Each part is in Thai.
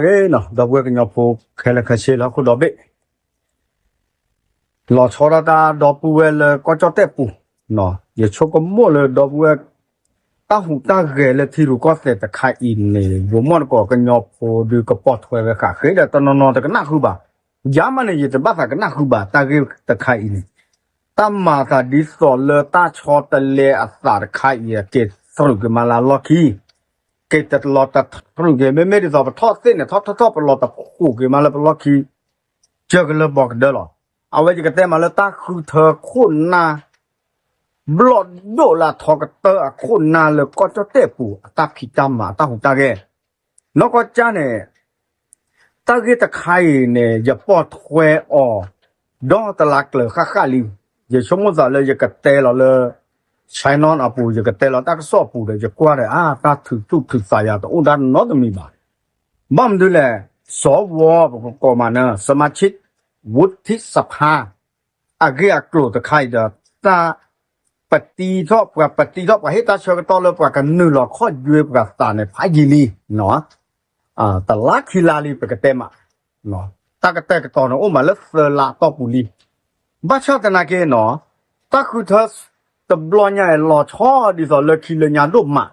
là cái nó đọc cái nhau phụ khai là khai là có đọc bệ lọ cho ra ta đọc bùa là có cho tép bù nó giờ cho có mua là đọc bùa ta hùng ta ghé là thì có thể ta khai in này vô món có cái nhau phụ đưa cái bọt thuê về cả khế là ta nó ta cái nát hư bà giá mà này giờ ta bắt phải cái nát hư bà ta ghé ta khai in ta mà ta đi sổ là ta cho ta lệ à ta khai cái sổ cái mà là lo khi cái tật lọt tật rồi cái mấy đi vào thoát xiên này thoát lọt tật khu cái mà là lọt khi chưa cái làบอกđó rồiเอาไว้จะแต่มาแล้วตาคือเธอคนน่ะบลอดโดละทอกเตอคนน่ะเลยก็จะเตะปูตาผิดจำมาตาหูตาแกนอกจากเนี่ยตาเกตะไคเนี่ยอย่าปอดแควอดอตะลักเลยค่าลิวอย่าชมว่าเลยอย่ากระเตะเราเลยใช้นอนอาปูอย่ากระเตะเราตาก็สอบปูเลยจะกว่าเลยตาถือจุกถือสายาตัวอุดานนอตมีบาบ้ามดูแลสวก็มาเนอะสมาชิกวุฒิสภาอาเกียกลัวตะไคเดตาปฏิทบกับปฏิทบกับให้ตาเชื่อกันต่อเลยกับกันนึ่งหลอกข้อยุยกับตาในพายิลีเนาะแต่ลักฮิลาลีไปกับเต็มเนาะตากระแตกต่อเนาะโอ้มาแล้วเซลาต่อปุลีบ้าชาตินาเกเนาะตาคือเธอตบล้อใหญ่หล่อช่อดิสอเลยคิเลญาดุมา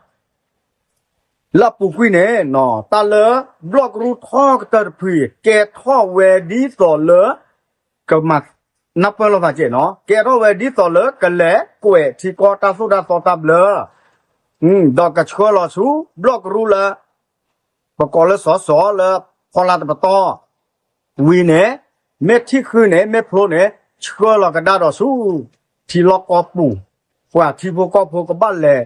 แล้วปุกุยเนี่ยเนาะตาเลยบล็อกรูท่อก็เตอร์พีแกท่อเวดีสอเลยก็มานับเป็นเราสังเกตเนาะแกท่อเวดีสอเลยก็แหละกวยที่กอตาสุดาสอตับเลยดอกกระเชื่อเราสู้บล็อกรูเลยประกอบเลยสอเลยพอลาตะปตอวีเนี่ยเม็ดที่คือเนี่ยเม็ดโพลเนี่ยเชื่อเราก็ได้เราสู้ที่ล็อกกอปูกว่าที่พวกกอปูก็บ้านเลย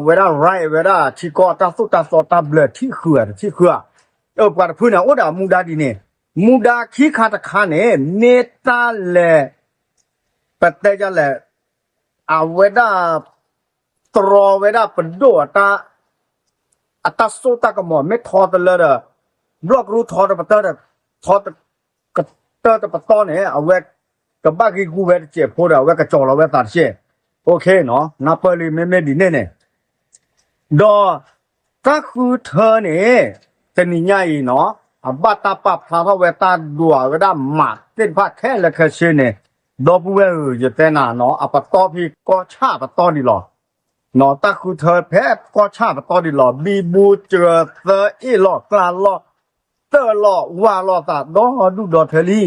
เวลาไรเวลาที่กอตาสุตาสอตาเบลที่เขื่อนกว่าพื้นอ่ะโอ้ดามูดาดีเนี่ยมูดาขี้ขาตะคาเนี่ยเนตาเลปัตเตจะเลเวลาตรอเวลาเป็นโดตาตาสุตากระหม่อมไม่ทอตเลยเด้อบล็อกรูทอตะปัตเตอร์ทอตกระเตอร์ตะปัตตอเนี่ยเอาไว้กับบ้ากีกูเวทเจ็บโพดเอาไว้กระจอกเราไว้ตัดเช่โอเคเนาะนับไปเลยไม่ดีเนี่ยดอก็คือเธอเนี่ยจะนี่ใหญ่เนาะบัตตาปับพาพระเวตาดัวก็ได้หมัดเส้นผ้าแค่ละแค่เช่นเนี่ยดอบุเวอจะแต่น่ะเนาะปัตตอพี่ก็ชาปัตตอดีหรอเนาะตาคือเธอแพ้ก็ชาปัตตอดีหรอบีบูเจอเธออีหลอกลาหลอกเตอหลอกว่าหลอกตาดอดูดอเทลี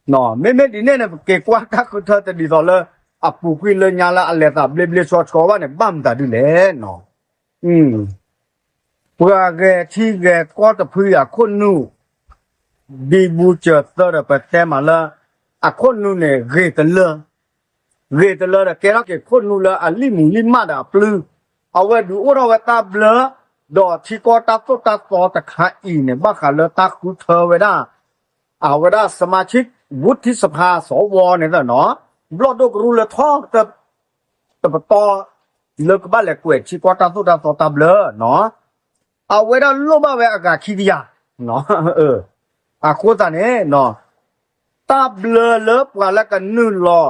เนาะไม่ดีเนี่ยเกกว่าถ้าคือเธอจะดีต่อเลยปูกุยเลยญาละอะไรตาเบลชอชอว่าเนี่ยบัมตาดูเลยเนาะเพื่อแกที่แกก็จะพูดคนนู้ดีบูเจอเตอร์ไปแต่มาละคนนู้เนี่ยเกตเลยแกรักแกคนนู้ละลิมูลิมาดาปลื้อเอาไว้ดูว่าเราตาเบลดอที่ก็ตาโตตาโตตะขาอีเนี่ยบ้าขาเลตาคูเธอไว้ได้เอาไว้ได้สมาชิกวุฒิสภาสวเนี่ยเนาะบล็อกดูกรูเลยท้องแต่ปตอเลิกบ้านแหลกเวทชีกวาตาสุดาสอตาเบลเนาะเอาไว้ได้ลูกบ้าเวอากาศขี้ดีอ่ะเนาะโคตรเนี่ยเนาะตาเบลเลิกว่าแล้วกันนึ่งรอ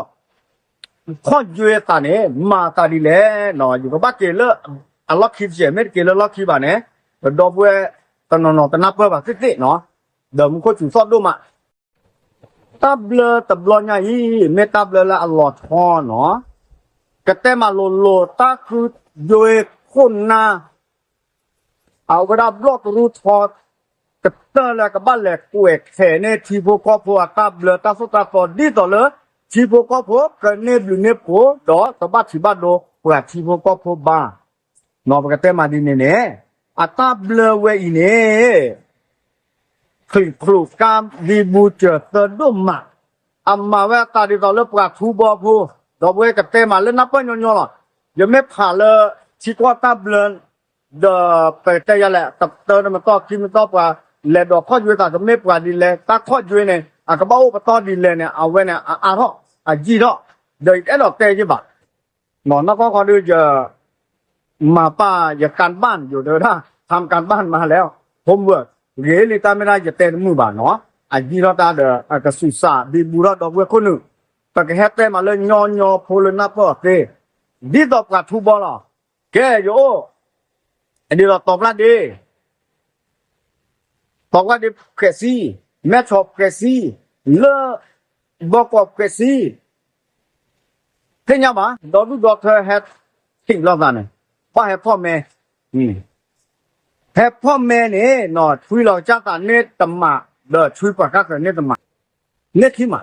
ข้อยืดตาเนี่ยมาตาดีเลยเนาะอยู่กับบ้านเกลือล็อกขี้เสียไม่เกลือล็อกขี้บ้านเนี่ยแต่ดอกเวตอนนอนแต่นับเพื่อแบบสิเนาะเดี๋ยวมึงคนจุดซอดดูมาตับเลตับลอใหญ่ไม่ตับเลละอร่อยทอเนาะกระเตมาโลตาคือโดยคนน่ะเอากระดับลอกรูทอกระเตละกับบ้านแหลกกวยแข่เนี่ยทีพวกก็พวกตับเลตาสุตาฟอดีต่อเลยทีพวกก็พวกกันเนี่ยอยู่เนี่ยพวกดอตบ้าที่บ้านโดพวกทีพวกก็พวกบ้านอกกระเตมาดีเนี่ยตับเลเวอีเนี่ยครูการดีบูเจอเตอร์ดุมามาเวตาดีต่อเลือกปากทูบอพูดอกเวกับเตมาเล่นนับเป็นยอนๆหรอยังไม่ผ่านเลยชิควาตาเบลนเดอไปแต่ยังแหละตับเตอร์มันต่อคิดมันต่อปว่าแหละดอกข้อยุยตาจะไม่ปว่าดีเลยตาข้อยุยเนี่ยกระเป๋าปต่อดีเลยเนี่ยเอาไว้เนี่ยท่อจีท่อเดี๋ยวไอ้ดอกเตยจีบัดหมอนักก็ดูจะมาป้าอย่าการบ้านอยู่เด้อถ้าทำการบ้านมาแล้วผมเวิร์กเรียนตาไม่ได้จะเต้นมือบ้านเนาะจีเราตาเดอกระสุสาดีบูระดอกเวคนหนึ่งแต่แค่เต้มาเลยยอโพลนับก็เตดีตอบกับทูบอลล่ะแกโยอันนี้เราตอบละดี บอกว่าดิเกซีแม่ชอบเกซีเลอบอกว่าเกซีเห็นยังมั้ยดอดูดอกเธอเฮ็ดทิ้งรอบนั้นเนี่ยพ่อให้พ่อแม่ให้พ่อแม่เนี่ยนอช่วยเราจากการเนตตมาเด้อช่วยประกาศเนตตมาเนตที่มา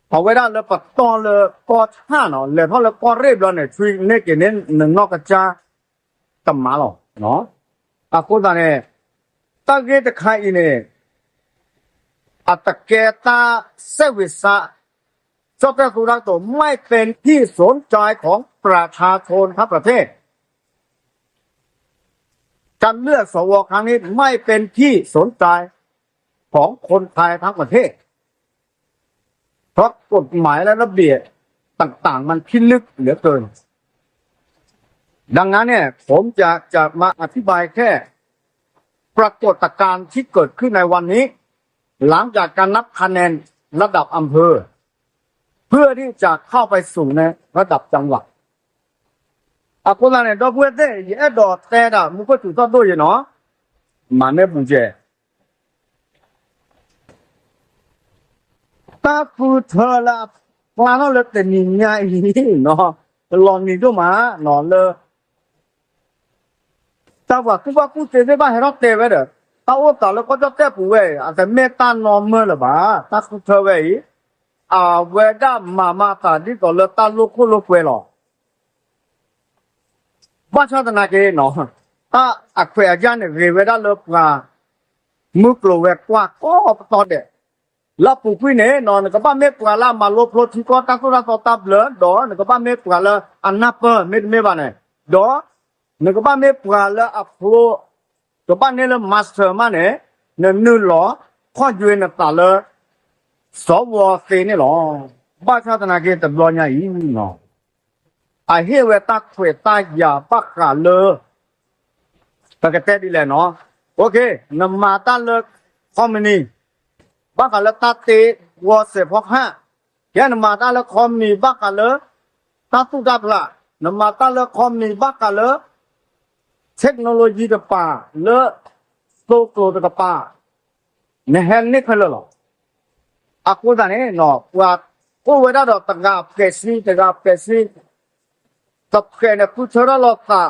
เอาไว้ได้แล้วปัดตอนเลยปอช่าเนาะเลยเพราะเลยปอเรียบแล้วเนี่ยช่วยเนตเกเนหนึ่งนอกกระจาตมาหรอเนาะอ่ะคนตาเนี่ยตั้งเกตใครเนี่ยอัตเกตาเซวิสะเจ้าแต่สุรักตัวไม่เป็นที่สนใจของประชาชนทั้งประเทศการเลือกสวครั้งนี้ไม่เป็นที่สนใจของคนไทยทั้งประเทศเพราะกฎหมายและระเบียบต่างๆมันพิลึกเหลือเกินดังนั้นเนี่ยผมจะมาอธิบายแค่ปรากฏการณ์ที่เกิดขึ้นในวันนี้หลังจากการนับคะแนนระดับอำเภอเพื่อที่จะเข้าไปสู่ในระดับจังหวัดอะคนละเนี่ยดอกบัวเต้ไอ้ดอกแต่ละมันก็ถูกต้องด้วยเนาะมันไม่บุญเจตาฟูเธอละปลาเนาะเลยแต่นี่ไงเนาะลองนี่ด้วยมาเนาะเลยแต่ว่าคือว่ากูเจอได้บ้างให้เราเตะไว้เด้อตาโอ้ตาแล้วก็จะเตะผู้เว้ยแต่เมตตานอมเมื่อละบ้าตาฟูเธอเว้ยเวดามาตาที่ก็เลยตาลูกลูกเว้ยหรอบ้านชาตินาเกเนาะอักเฟยจันเนี่ยเวดาเลิกว่ามุกโลเวกว่าก็ตอนเด็กแล้วปู่พี่เนี่ยนอนก็บ้านเมกว่าละมาลบรถที่ก็ตั้งตัวเราตับเลยดอเนี่ยก็บ้านเมกว่าละอันนับเปอร์ไม่บ้านเนี่ยดอเนี่ยก็บ้านเมกว่าละอัพโหลก็บ้านเนี่ยละมาสเตอร์มาเนี่ยนู่นหรอข้อยืนตาเลยสวเซนี่หรอบ้านชาตินาเกแต่บอลยังอีเนาะไอ้เฮเวตักเวตายาปักกาเลยปกติดีเลยเนาะโอเคนำมาตั้งเลยคอมมินีปักกาเลยตัดเตวอเสพกห้าแกนำมาตั้งเลยคอมมินีปักกาเลยตัดตุดับละนำมาตั้งเลยคอมมินีปักกาเลยเทคโนโลยีกับป่าเลยโซโซกับป่าเนี่ยเห็นนี่คือเลยหรออะกูตาเนี่ยเนาะว่ากูเวลาเราตั้งกับเกษีตับแกเนี่ยพูดเท่าไรล่ะ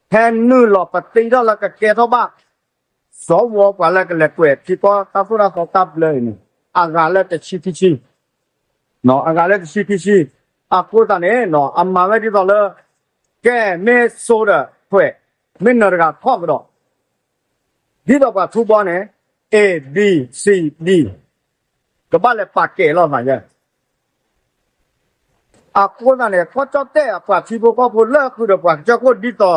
แทนนู่นหลอกปฏิเราละก็แกเท่าบ้าสวกว่าแล้วก็เลยเกวดที่ก็ตาพูดเราเขาตับเลยนี่อากาศแล้วจะชิเนาะอากาศแล้วจะชิอะกูตาเนี่ยเนาะอามาไว้ที่ต่อเลยแกไม่โซดาเพื่อไม่นรกท้องดอกที่ต่อไปทุบบ้านเนี่ย A B C D ก็บ้านเลยปากเกล้อมาเนี่ยอะคนนั้นเนี่ยเขาจะเตะปากที่พวกเขาพูดเลิกคือเดี๋ยวปากจะคนดีต่อ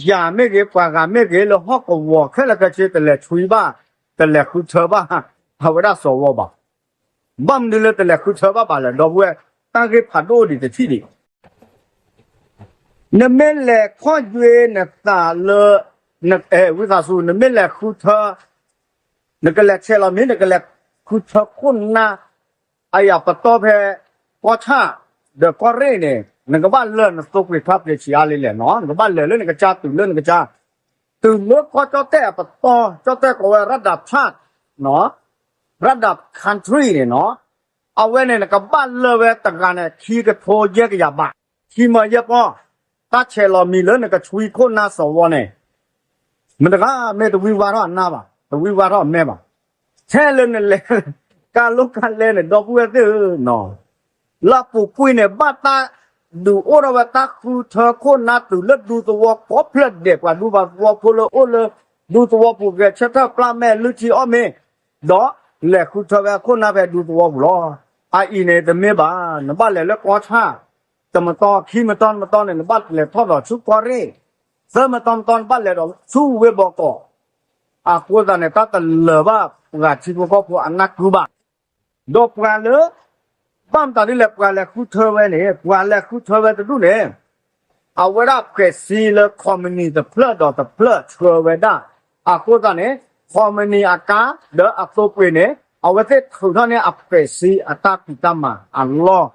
ยาไม่เกี่ยวปากไม่เกี่ยวแล้วฮอกวัวแค่ละก็เชื่อแต่ละช่วยบ้าแต่ละคือเธอบ้าเขาไม่ได้สวบ้าบ้ามนี่เลยแต่ละคือเธอบ้าเลยดอกเว้ยตั้งแต่ผ่านโดดีแต่ที่ดีนั่นไม่แหละข้อเย็นน่ะตาเลยนั่นวิชาสูนั่นไม่แหละคือเธอนั่นก็แหละเชื่อเราไม่นั่นก็แหละคือเธอคนน่ะไอ้ยาปตอเพปอชาเด็กก็เร่เนี่ยนั่นก็บ้านเลื่อนสุขวิทัพเดียชีอาลีเลยเนาะนั่นก็บ้านเลื่อนนั่นก็จ้าตื่นเลื่อนก็จ้าตื่นเมื่อก็เจ้าแต่ปตอเจ้าแต่ก็ว่าระดับชาติเนาะระดับ country เนี่ยเนาะเอาไว้เนี่ยก็บ้านเลื่อนเวต่างกันเนี่ยขี้กระโถเยอะก็อย่าบ้าขี้มาเยอะก็ถ้าเชลมีเลื่อนก็ช่วยคนน่าสวเนี่ยมันก็ไม่ต้องวิวาร์น่าบ้าต้องวิวาร์แม่บ้าแช่เลื่อนเลยการลุกการเล่นเนี่ยดอกบัวตื้อเนาะลาปูคุยเนี่ยบ้าตาดูโอระวตาคือเธอคนน่าตื่นเลิศดูตัวพอเพลิดเด็กกว่าดูแบบวัวพลโอเลยดูตัวปูเกชะท่าปลาแม่ลุชีอ้อมเมดอแหละคือเธอแบบคนน่าแบบดูตัวบุรอไอเนี่ยแต่เมื่อบ้านบ้านเลยแล้วก็ช่าแต่มาต่อขี้มาตอนเนี่ยบ้านเลยทอดดอกชุบกอเร่เสริมมาตอนบ้านเลยดอกชูเวบอกก่อกูตอนเนี่ยตัดเหลือว่าราชิบุก็พวกอันนักรูบ้าดอกกันเลยบ้านตอนนี้แหละกันแหละคู่เธอไว้เนี่ยกันแหละคู่เธอไว้จะดูเนี่ยเอาไว้รับเกษีเลยคอมมิวนิสต์เพลิดดอกเพลิดเธอไว้ได้กูตอนนี้คอมมิวนิสต์อากาเดออักโตเปเนี่ยเอาไว้ที่ถือท่านี้อักเกษีอัตตาปิตามาอัลลอฮ์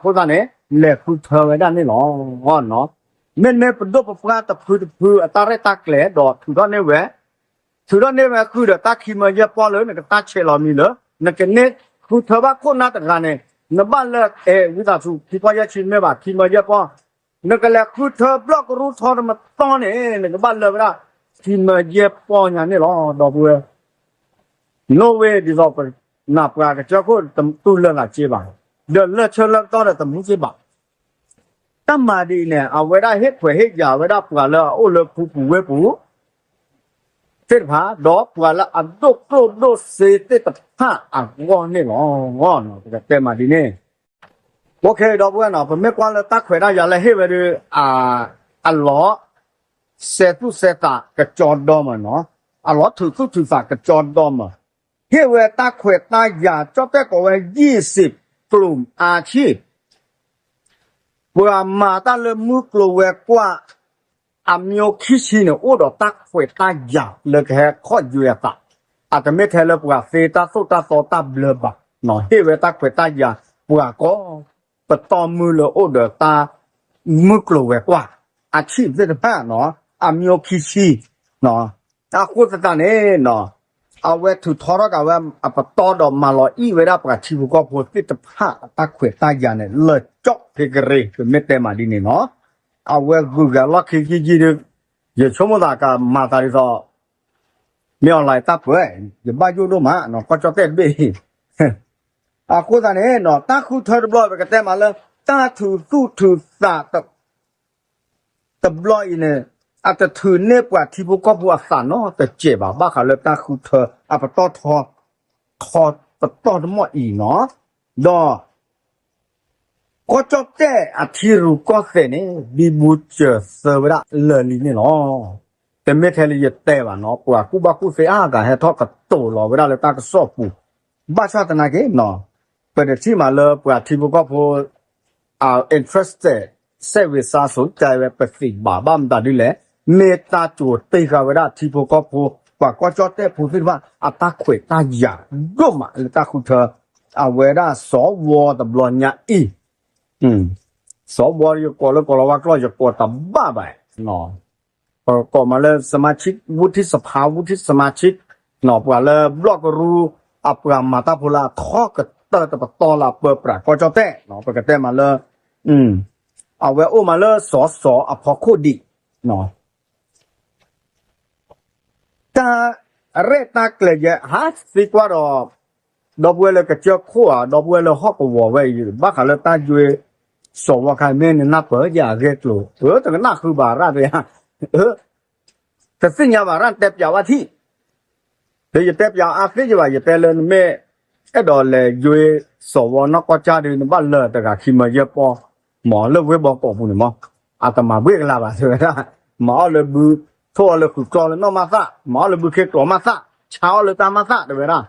กูตอนนี้แหละคู่เธอไว้ได้นี่หรอเนาะเมื่อเนี่ยเป็นตัวประกาศแต่พื้นอัตตาเรตักแหล่ดอกถือท่านี้ไว้除了那边去的大起码也包了那个大车了米了，那个呢，去头发困难的干呢，那办了哎，为啥说批发也去没吧？起码也包，那个嘞去头不个路操那么当呢，那个办了不啦？起码也包人的了，倒不会。挪威的老板那不个结果怎么都了那几吧？了车了到了怎么几吧？但嘛的呢，啊，为了黑会黑家，为了不了，我了不为不。这怕đó quả là ăn đốt xế tết tập ha ăn ngon này ngon cái tên mà đi nè ok đó bữa nào phải mấy quan là tác khỏe ra giờ là hết về được ăn ló xe tu xe tạ cái tròn đó mà nó ăn ló thử phạt cái tròn đó mà hết về tác khỏe ta giờ cho tới có về 20 กลุ่มอาชีพvừa mà ta lên mức lô về qua amio kishine odo tak fwe ta ya le ke kho yue ta ata me the le bua fe ta so ta ble ba no he we tak fwe ta ya bua ko pa to mu le odo ta mu klo we kwa a chi de ba no amio kishi no ta ko ta ne no a we tu thoro ka we a pa to do ma lo I we da pa chi bu ko pho ti ta pha ta khwe ta ya ne le chok ke gre me te ma di ne no à vậy Google là khi được giờ chúng ta cả mà ta đi rồi nếu lại ta phải giờ bao nhiêu đâu mà nó có cho tên bị à cô ta này nó ta khu thơ đôi về cái tên mà là ta thử sa tập lôi này à ta thử nếp quả thì bố có bùa sản nó ta chế bảo bác khảo ta khu thơ à phải to to nó mọi ý nó đó có cho té à thì rồi có thể này bị bút chờ sơ với đã lần này nóแต่ไม่เท่าไรแต่ว่าเนาะกว่ากูบ้ากูเสียกันให้ทอดกับโตหล่อเวลาเลยตาก็สอบปูบ้าชาตินาเกเนาะเป็นที่มาเลยกว่าที่พวกก็พอinterested เซวิสาสนใจแบบเป็นสิ่งบ้าบ้ามตาดิแหละเมตตาจูดตีกันเวลาที่พวกก็พอกว่าก็จะแต่พูดว่าอัตาเขวตาหยาร่มอ่ะเลยตาคุณเธอเวลาสวตบลอนยาอีสวอยู่ก่อนแล้วก็เราว่าก็จะปวดตาบ้าไปเนาะก็มาเลยสมาชิกวุฒิสภาวุฒิสมาชิกเนาะว่าเลยบล็อกรู้อัปรามาตาพูลาทอกับเตอร์ตะตอลาเปิดปากก็จะแต่เนาะปกติมาเลยเอาไว้โอมาเลยสอพอโคดีเนาะตาเรตาเกลียฮะสิกว่าดอกบัวเลยกระเจียวขั้วดอกบัวเลยฮอกวัวไว้บ้าขาเลยตาอยู่สวใครเมนนับเปิดยาเกตโลแต่ก็น่าคือบาราเลยฮะแต่สิ่งอย่างว่าร้านเต็บยาวที่เดี๋ยวเต็บยาวอาฟิจว่าจะแต่เลยแม่ไอ้ดอเลยอยู่สวนนักก็จะดูในบ้านเลยแต่ก็ขี้มาเยอะพอหมอเลิกเว็บบอกปุ่นหมออาตมาเวกลาบะใช่ไหมล่ะหมอเลยบือทั่วเลยคือกรอเลยนอกมาซะหมอเลยบือเคกรอมาซะเช้าเลยตามมาซะได้ไหมล่ะ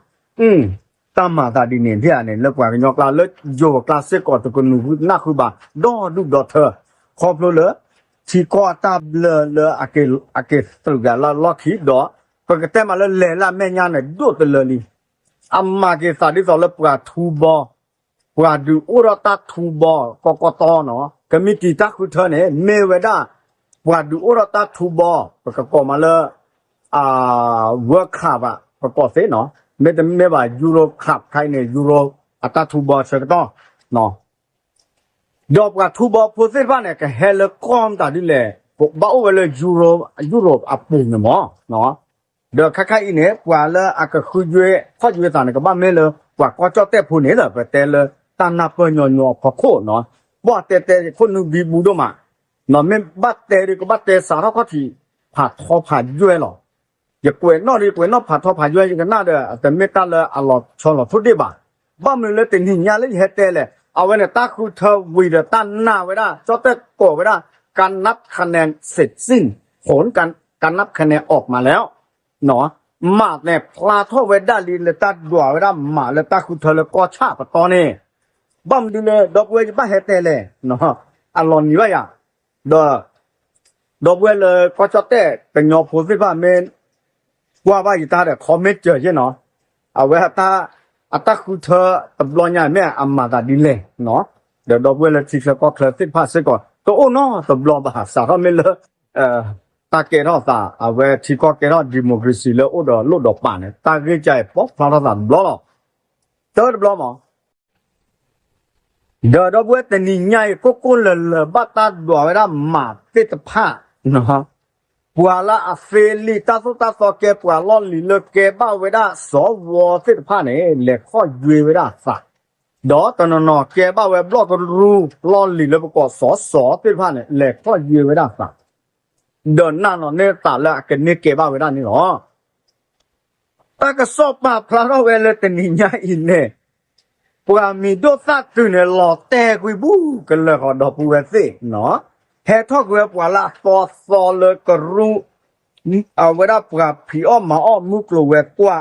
ตามมาซะดีเนี่ยที่อันนี้เลิกว่ากันยอกลาเลิกโยกลาเสกก่อนตะกุนน่าคือบาดอดูดอเธอครอบเลยที่ก็ตาเลออาเกตุกาลาล็อกฮิดอปกติมาเลละแม่ญาเนี่ยดูตเลยนี่อามาเกสาดิสอลปกาทูบอปกาดูอุรตาทูบอกกตเนาะก็มีกี่ตาคือเธอเนี่ยเมเวดาปกาดูอุรตาทูบอก็ก็มาเลยเวิร์คคลับก็เสเนาะไม่ว่ายูโรคลับใครเนี่ยยูโรอัตาทูบอเชกต้องเนาะดอกกับทูบอพูดสิว่าเนี่ยก็เฮลคอมตาดิเลยบ้าว่าเลยยูโรอัปปุ่นเนี่ยมั้งเนาะเดี๋ยวค่ายๆเนี่ยกว่าเลยก็คุยข้ออยู่ตาเนี่ยก็บ้าไม่เลยกว่าก็จะแต่พูดเนี่ยเลยแต่เลยตาหน้าเปิดหยอพอโคเนาะว่าแต่คนนึงบีบูดมาเนาะไม่บัดแต่ก็บัดแต่สารพัดที่ผ่าท้อผ่าย้วยหรออย่ากลัวนอกดีกลัวนอกผ่าท้อผ่าย้วยอย่างนั้นน่าเด้อแต่ไม่ตาเลยอร่อยชอบหรอทุกที่บ้าบ้ามันเลยติดหินยาเลยเฮ็ดแต่เลยเอาไว้เนี่ยตาคือเธอวีเดตันหน้าไว้ได้จอแต่โกไว้ได้การนับคะแนนเสร็จสิ้นผลการนับคะแนนออกมาแล้วเนาะมาเนี่ยพลาทไว้ได้ลีเลยตาดัวไว้ได้มาเลยตาคือเธอเลยก็ชาปตอนนี้บ้ามดูเลยดอกเวจบ้าเฮเตเลยเนาะอารมณ์อยู่อ่ะดอกเวเลยก็จอแต่เป็นยอพูดสิว่าเมนว่าอยู่ตาเด็กคอมเมนต์เจอใช่เนาะเอาไว้ตาอัตคือเธอตบลอยใหญ่แม่อามาตาดิเลยเนาะเดี๋ยวดอกเวลาที่เขาก็เคลื่อนที่พาสก่อนก็โอ้เนาะตบลอบหาสาเขาไม่เลอะ ตาเกรอตาเอาไว้ที่ก็เกรอดิโมคราซีแล้วโอ้ดอลุดดอกป่านเนี่ยตาเกใจป๊อกพลาดตาบล้อเจอบล้อมั้งเดี๋ยวเราเวทนี่ไงก็กุลเลบัตตาดัวเวลามาติดผ้านะปัวละอาเฟลีตาสุตาสเกปัวลอนลีเลเกบ้าเวลาสวติดผ้าเนี่ยเล็กข้อยูเวลาสักดอตอนนอเกบ้าเวบล็อกรูลอนลีเลปก็สติดผ้าเนี่ยเล็กข้อยูเวลาสักเดินหน้านอนเนี่ยตาละกันเนี่ยเก็บเอาไว้ด้านนี้หรอแต่ก็สอบมาพระเราเวลแต่นี่ยอินเนี่ยพวกมีดูสัตว์ตัวเนี่ยหล่อแต่กุยบูกันเลยขอดอกบัวสิเนาะเฮทอกเวลพวกละฟอเลยก็รู้เอาไว้ได้พวกผีอ้อมมาอ้อมมุกลัวเวกว่า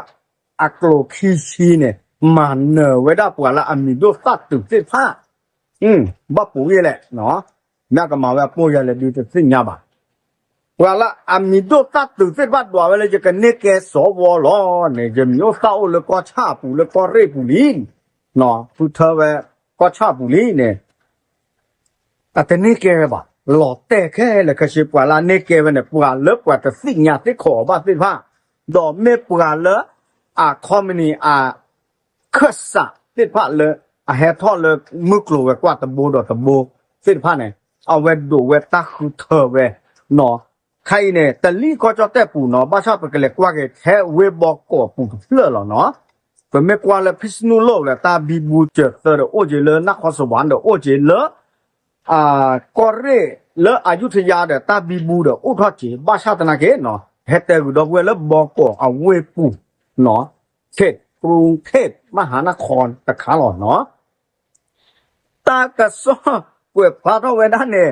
อักโลคีชีเนี่ยมันเนอไว้ได้พวกละมีดูสัตว์ตัวสิผ้าบ้าปุ๋ยแหละเนาะแม่ก็มาว่าปุ๋ยอะไรดูจะสิ่งยาบ้าว่าละมีดูตัดตื่นเส้นบ้านดัวเวลาจะกันเนี่ยแกสวล้อเนี่ยจะมีโอเศร้าเลยก็ชาปูเลยก็เร่ปูลีนเนาะพูดเธอว่าก็ชาปูลีเนี่ยแต่เนี่ยแกบ่หลอดแต่แค่เลยก็ใช่ปว่าละเนี่ยแกเนี่ยปว่าเลิกกว่าแต่สิ่งยาที่ขอบ้าสิผ้าดอกเมื่อปว่าเลยคอมมินีคัสสะสิผ้าเลยเฮทอเลยมุกลัวกว่าตะโบดอกตะโบสิผ้าเนี่ยเอาไว้ดูไว้ตาคือเธอเว้เนาะใครเนี่ยแต่ลี่ก็จะแต่ปูเนาะบ้าชอบไปกันเลยกว่าแกแค่เว็บบอกก็ปูเพื่อหรอเนาะก็ไม่กว่าเลยพิษณุโลกเลยตาบีบูเจอเตอร์โอเจเลนักขอสวรรค์เดอโอเจเลกอเร่เลอยุธยาเดตาบีบูเดออุทอจีบ้าชาตนาเกเนาะเฮตเตอร์ดอกเวลบอกก็เอาเว็บปูเนาะเทศกรุงเทพมหานครตะขาหล่อเนาะตากระซ้อเว็บพระเท่าเวด้านเนี่ย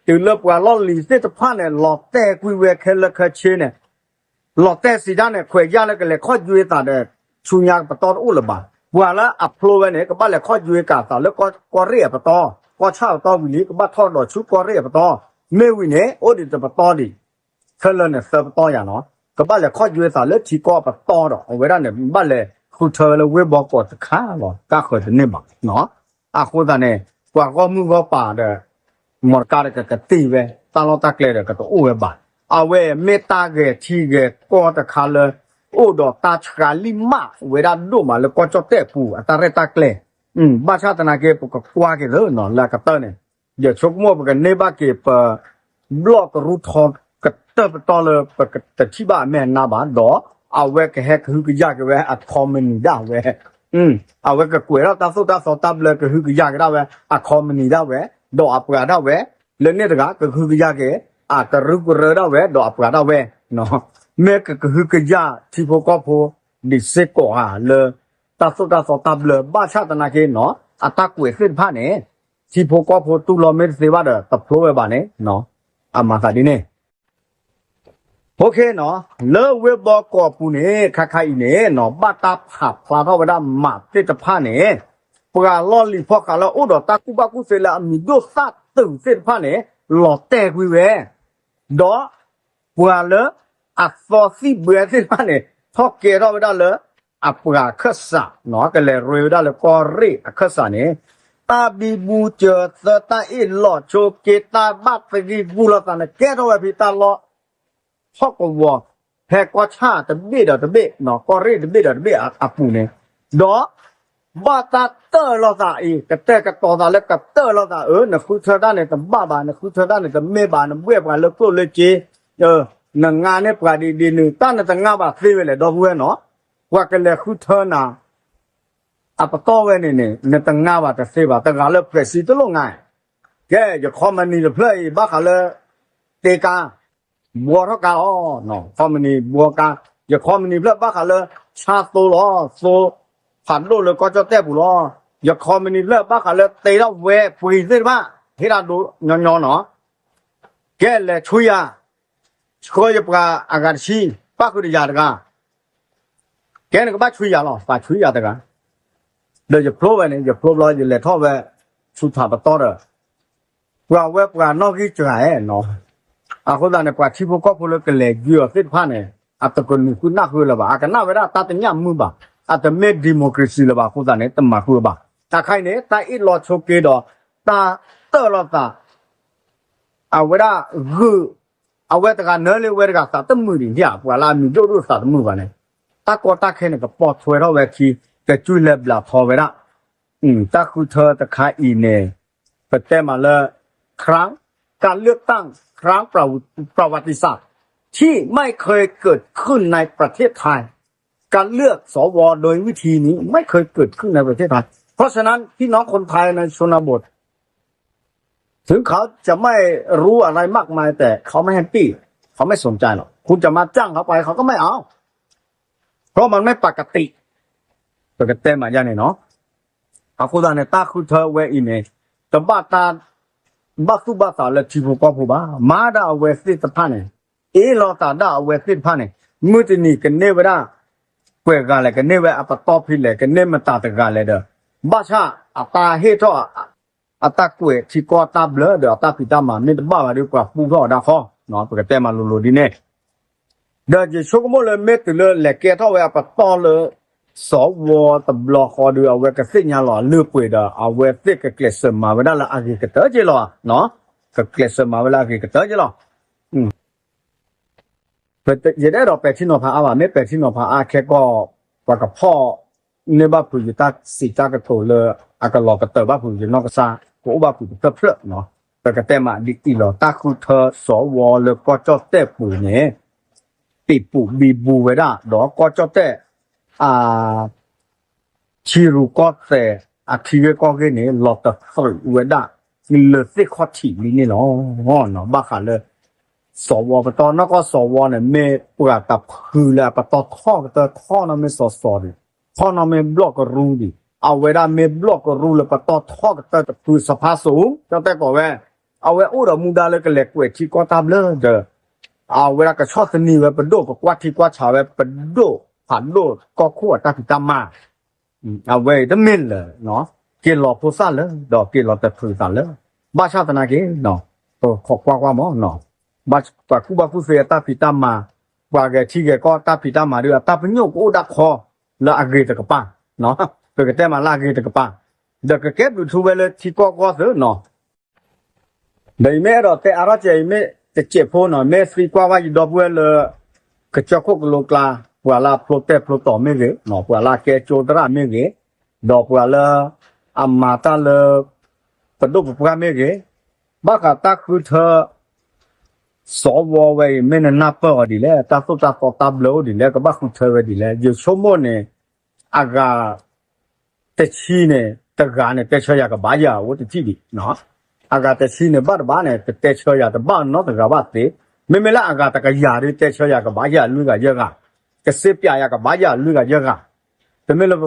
ตื่นเลิกว่าล้อลีเสตผ้าเนี่ยหลอดแต่กุยเวเคลเคเชเนี่ยหลอดแต่สีด้านเนี่ยขวยยาแล้วก็เลยข้อยูเอตาเนี่ยชุนยากปะตออุลบาว่าแล้วอัพโหลดเนี่ยก็บ้านเลยข้อยูเอกาตาแล้วก็เรียปะตอก็เช่าตอวิลีก็บ้านทอดดอกชุดก็เรียปะตอเมื่อวิเนี่ยโอดิจะปะตอดิเคลเนี่ยเซปะตออย่างเนาะก็บ้านเลยข้อยูเอตาแล้วที่ก็ปะตอดอกเอาไว้ด้านเนี่ยบ้านเลยคุณเธอเลยเว็บบอกก็จะฆ่าหรอก็เคยจะเนี่ยบักเนาะคุณตาเนี่ยกว่าก็มึงก็ป่าเด้อมอร์การ์ก็ตีเวตาลอตาเกลเดก็ตัวอ้วนบ้าเอาเวเมตาเกทีเกก็ตะคาเลโอ้ดอกตาชาลิมาเวลาดูมาแล้วก็จะเตะปูตาเรตาเกลบ้าชาตนาเกปก็กว่าเกเลยนอนแล้วก็เตอเนี่ยอย่าชกมั่วกันเนบ้าเกปบล็อกรูทอนก็เตอตอเลยก็แต่ที่บ้านแม่นาบ้านดอเอาเวกแฮกคือยากเวอัดคอมมินีได้เวเอาเวก็กวยเราตาสุตาสตับเลยก็คือยากได้เวอัดคอมมินีได้เวดอกอัปกาได้เวเรื่องนี้ตะกะก็คือยากเกตะรุกเรได้เวดอกอัปกาได้เวเนาะเมื่อก็คือยาที่พวกก็พอดิเซก็เลยตาสุตาสตับเลยบ้าชาตนาเกเนาะตากวยขึ้นผ้าเนี่ยที่พวกก็พอตุลอเมสเซวาเดตะโผล่ไปบ้านเนี่ยเนาะมาซาดีเนี่ยโอเคเนาะเลเวบอกก็ปูเนี่ยคาเนี่ยเนาะบ้าตาผับพลาเท่าไปได้มาติดผ้าเนี่ยปลาล่อลีพอกาลโอ้ดอกตากุบากุเสละมีดูสัตตึงเส้นผ้าเนี่ยหลอดแตกวิเวดอปลาเลอัฟฟอซีเบื่อเส้นผ้าเนี่ยทอกเกเราไปได้เลยปลาคัสสะเนาะก็เลยรวยได้เลยก็รีคัสสะเนี่ยตาบีบูเจอสตาอิหลอดโชเกตาบัตไปกีบูลตาเนี่ยแกเราไปพิตาลอชอกวัวแพกว่าชาตะเบ็ดตะเบ็ดเนาะก็รีตะเบ็ดตะเบ็ดปูเนี่ยดอบาตาเตอร์เราตาอีกแต่ก็ต่อตาแล้วก็เตอร์เราตานะคือเธอด้านเนี่ยแต่บ้านะคือเธอด้านเนี่ยแต่ไม่บ้านะเว็บกันแล้วก็เลยจีนังงานเนี่ยปลาดีหนึ่งตั้งแต่งานบ้าฟรีเลยดอกเว้เนาะว่ากันเลยคือเธอน่ะปะต้อเว้เนี่ยตั้งงานบ้าแต่ฟรีบ้าแต่งานแล้วเพรสซีตลงไงแกจะคอมมันนี่จะเพลย์บ้ากันเลยเตกาบัวเท่ากันเนาะคอมมันนี่บัวกันจะคอมมันนี่เพลย์บ้ากันเลยชาโตล้อโซผ่านโลกเลยก็จะเตะบุรออย่าคอมมินิเลิกบ้ากันเลยเตะแล้วเวปุยเส้นบ้าที่เราดูย้อนเนาะแกเลยช่วยช่วยปลาอากาศชีป้าคุยยาตะกันแกนี่ก็บ้าช่วยหรอป้าช่วยตะกันเดี๋ยวจะพลุไปเนี่ยจะพลุร้อยจะเลยท่อไปสุดท้ายปะต่อเลยปลาเวปลานอกที่จะไหนเนาะคนนั้นเนี่ยปลาที่พวกก็พลุกันเลยเยอะเส้นผ้าเนี่ยตะคนคุณน่าคือละบ้ากันน่าเวลาตาตึงย่ำมือบ้าแต่ไม่ดิโมคราซีละบ้าคุณตาเนี่ยตั้งมาคือบ้าตาใครเนี่ยตาอีหลอดโชเกดอตาเตอร์ลอตาเวลา เอาไว้แต่การเนื้อเลยเว้ยก็ตัดต้นมือดิเนี่ยเวลามีโยรูตัดมือกันเนี่ยตาก็ตาแค่เนี่ยก็ปอดช่วยเราไว้ทีแต่จุยเล็บหลับพอไว้ละตาคือเธอตะคาอีเนี่ยประเทศมาเลยครั้งการเลือกตั้งครั้งประวัติศาสตร์ที่ไม่เคยเกิดขึ้นในประเทศไทยการเลือกสวโดยวิธีนี้ไม่เคยเกิดขึ้นในประเทศไทยเพราะฉะนั้นพี่น้องคนไทยในชนบทถึงเขาจะไม่รู้อะไรมากมายแต่เขาไม่แฮปปี้เขาไม่สนใจหรอกคุณจะมาจ้างเขาไปเขาก็ไม่เอาเพราะมันไม่ปกติมาอย่างนี้เนาะaku dah nak takut terwe ini tempat tak batu bata le tipu papu ba mada westi tepane lo ta da westi pane muti ni kene bada kwe ga le kene we apa top phi le kene mata ta ga le de ba cha ata he tho ata kwe thi ko ta blur de ata pita ma ni ba ba de kwa pu tho da kho no pe te ma lo di ne de je chokomo le met le ke tho we apa to leสวตบลอคอดูเอาไว้กระสิญญาหล่อเลือกป่วยเด้อเอาไว้เสกเกลสมาเวลาละอากิกเตอร์จิหล่อเนาะกเกลสมาเวลาอากิกเตอร์จิหล่อแต่จะได้เราไปที่นพาว่าไม่ไปที่นพาแค่ก็ว่ากับพ่อเนี่ยบ้าผู้อยู่ตาสีตากระโถเลยอากาศหลอกกระเตอร์บ้าผู้อยู่นอกกระซากูบ้าผู้เตอร์เพลเนาะแต่กระเตมาดิอีหล่อตาคือเธอสวเลยก็เจ้าเต้ผู้เนี่ยปีปู่บีบูไว้ได้ดอกก็เจ้าเต้ชีรูก็แต่ทีเวก็แค่นี้หลอดตะสุดเวด้ามีเลือดที่ข้อถี่นี่เนาะเนาะบ้าขาเลยสวปตอนนั้นก็สวเนี่ยไม่ปวดตับคือแล้วปตอท่อแต่ท่อนั้นไม่สอดดิท่อนั้นไม่บล็อกก็รู้ดิเอาเวลาไม่บล็อกก็รู้เลยปตอท่อแต่คือสภาพสูงเจ้าแต่ก็แว่เอาไว้อู้เรามุดาเลยก็เหล็กเวทีก็ตามเลยเด้อเอาเวลาก็ชอบสนีไว้เป็นโดก็กวาดที่กวาดชาไว้เป็นโดผ่านโดก็ขวดตาพิตามาเอาไว้ดมินเลยเนาะเกี่ยวกับผู้สานเลยดอกเกี่ยวกับแต่ผู้สานเลยบ้าชาตินาเกี่ยเนาะตัวขอกว่ามั้งเนาะบ้าคู่บ้าคู่เสียตาพิตามาว่าแกที่แกก็ตาพิตามาด้วยตาเป็นโยกโอดักคอแล้วอากีตะกป้าเนาะตัวแกแต่มาลากีตะกป้าเด็กแกดูทูเวลที่ก็เสือเนาะเดี๋ยวแม่เราแต่อะไรจะแม่จะเจ็บพอเนาะแม่สีกว่าอยู่ดอกเวลกระจกโลกลาพวกเราโปรเตโปรต่อไม่เกเนาะพวกเราแกโจตระไม่เกดอกพวกเราอามาตาเลปดุปพวกไม่เกบ้ากาตาคือเธอสวไว้ไม่นนับเปิดดีแล้วตาสุตาต่อตาเบลดีแล้วก็บ้าคือเธอไว้ดีแล้วอยู่ชั่วโมงเนี่ยอากาเตชีเนี่ยตะการเนี่ยเตชยากับบ้ายาวัดที่ดีเนาะอากาเตชีเนี่ยบ้านเนี่ยเตชยาแต่บ้านเนาะตะกาบ้าเตไม่ละอากาตะกายาหรือเตชยากับบ้ายาลุยกับเยอะกันก็เสียบยากับบ้ายาลุยกับเยอะกันแต่ไม่ละ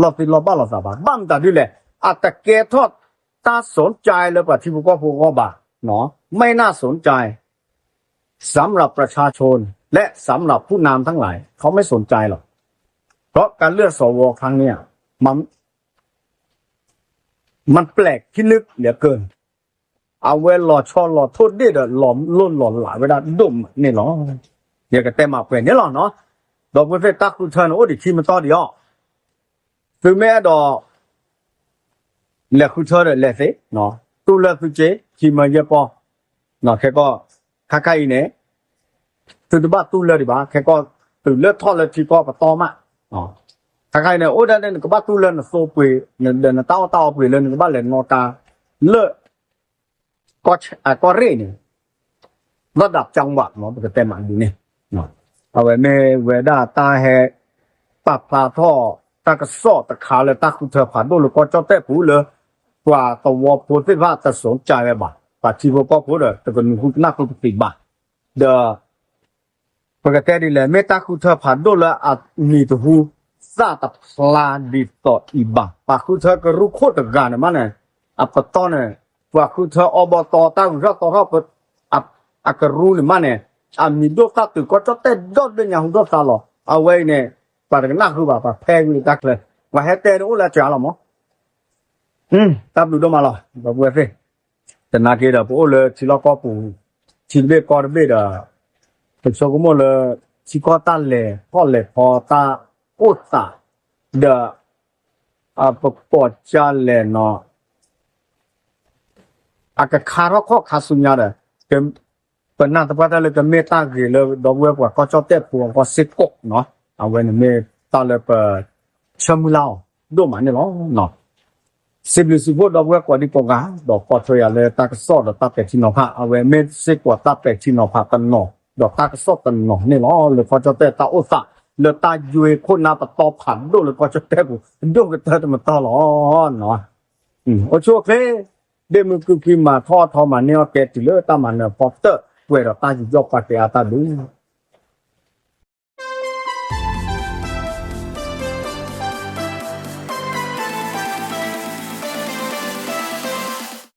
ลอติลอบ้าลอสาบ้าบ้านแต่ดูแลอาตะเกทอดตาสนใจเลยป่ะที่พวกบ้าเนาะไม่น่าสนใจสำหรับประชาชนและสำหรับผู้นำทั้งหลายเขาไม่สนใจหรอกเพราะการเลือกสวครั้งเนี้ยมันแปลกที่นึกเหลือเกินเอาไว้หลอดชอหลอดโทษได้เด้อหลอมล้นหลอนหลายเวลาดุ่มนี่หรอเดี๋ยวก็เต็มมาเป็นนี่หรอเนาะดอกเวฟตักคุณเชิญโอ้ดิที่มันต่อดีอ่ะคือแม่ดอกเลือกคุณเชิญเลยสิเนาะตู้เลือกคุณเจที่มันเยอะปอเนาะแค่ก็ข้าใครเนี่ยตื่นบ้าตู้เลือกดิบ้าแค่ก็ตื่นเลือกทอดเลยที่ก็ปะตอมอ่ะอ๋อข้าใครเนี่ยโอ้เดินก็บ้าตู้เลือกโซ่ปุยเดินเต้าปุยเลยก็บ้าเลยงอตาเลือกก็เร่เนี่ยระดับจังหวัดเนาะมันก็เต็มอันนี้เนี่ยเนาะเอาไว้เมเวด้าตาแฮปากพลาท่อตากระสอบตะขาเลยตาคุณเธอผ่านดูเลยก็เจ้าเต้ผู้เลยกว่าตัวพูดที่ว่าจะสนใจไหมบ้างป่าที่พวกก็พูดเลยแต่ก็มีคุณน่าคุณติดบ้างเด้อปกติดีเลยเมตาคุณเธอผ่านดูเลยอาจมีตัวหูซาตับพลาดิต่ออีบ้างป่าคุณเธอก็รู้โคตรกันมันเนี่ยอัปตอนเนี่ยว่าคุณเธออบตตั้งรัฐต่อเขาเปิดอักรู้เลยมันเนี่ยมีดอกตาตื่นก็จะเต้นดอกเป็นอย่างดอกตาหรอเอาไว้เนี่ยป่าเด็กนักคือป่าแพงเลยตักเลยว่าให้เต้นโอ้ละจ้าหรอมั้งตับดูดมาหรอแบบเว้ยแต่นาเกดาโอ้เลยที่เราก็ปูที่เบกอร์เบดาเป็นชกโมเลยที่ก็ตันเลยพ่อเลยพอตาโอตาเดอปอดจานเลยเนาะอากาคาร์ข้อคาสุญญาเด้อ เป็นหน้าตะพัดเลยก็เมตาเกเลยดอกเวกว่าก็ชอบเตะปูก็สิกกเนาะเอาไว้ในเมตาเลยเปิดชมุลาวดูมันเนี่ยเนาะสิบลิสิบดอกเวกว่าดีกว่าดอกก็ทอยเลยตากสอดตาเป็ดที่นอพะเอาไว้เมสิกว่าตาเป็ดที่นอพะกันเนาะดอกตากสอดกันเนาะนี่เนาะเลยก็ชอบเตะตาโอซะเลยตาอยู่คนหน้าตะตอผันดูเลยก็ชอบเตะปูดูก็เตะมันตลอดเนาะโอ้ชัวร์เลยเดมึงคือมาทอดทอมาเนี่ยแกติเลยตามันเนี่ยพอเตอร์เวลาตาอยู่ยกปากเตะตาดู